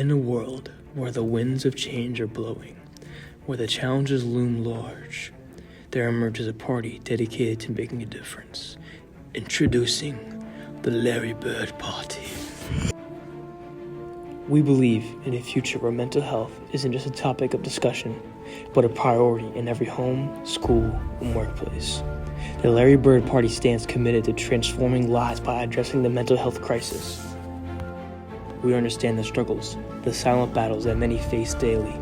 In a world where the winds of change are blowing, where the challenges loom large, there emerges a party dedicated to making a difference. Introducing the Larry Bird Party. We believe in a future where mental health isn't just a topic of discussion, but a priority in every home, school, and workplace. The Larry Bird Party stands committed to transforming lives by addressing the mental health crisis. We understand the struggles, the silent battles that many face daily.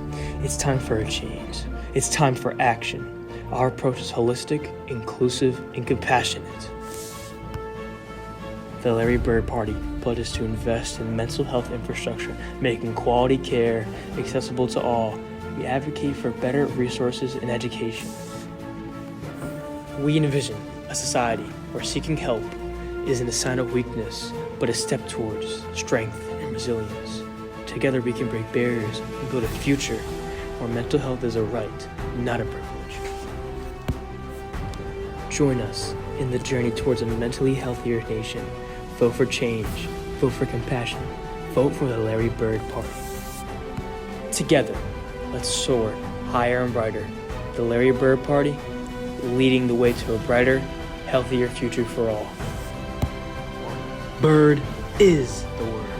It's time for a change. It's time for action. Our approach is holistic, inclusive, and compassionate. The Larry Bird Party pledges to invest in mental health infrastructure, making quality care accessible to all. We advocate for better resources and education. We envision a society where seeking help isn't a sign of weakness, but a step towards strength and resilience. Together we can break barriers and build a future where mental health is a right, not a privilege. Join us in the journey towards a mentally healthier nation. Vote for change. Vote for compassion. Vote for the Larry Bird Party. Together, let's soar higher and brighter. The Larry Bird Party, leading the way to a brighter, healthier future for all. Bird is the word.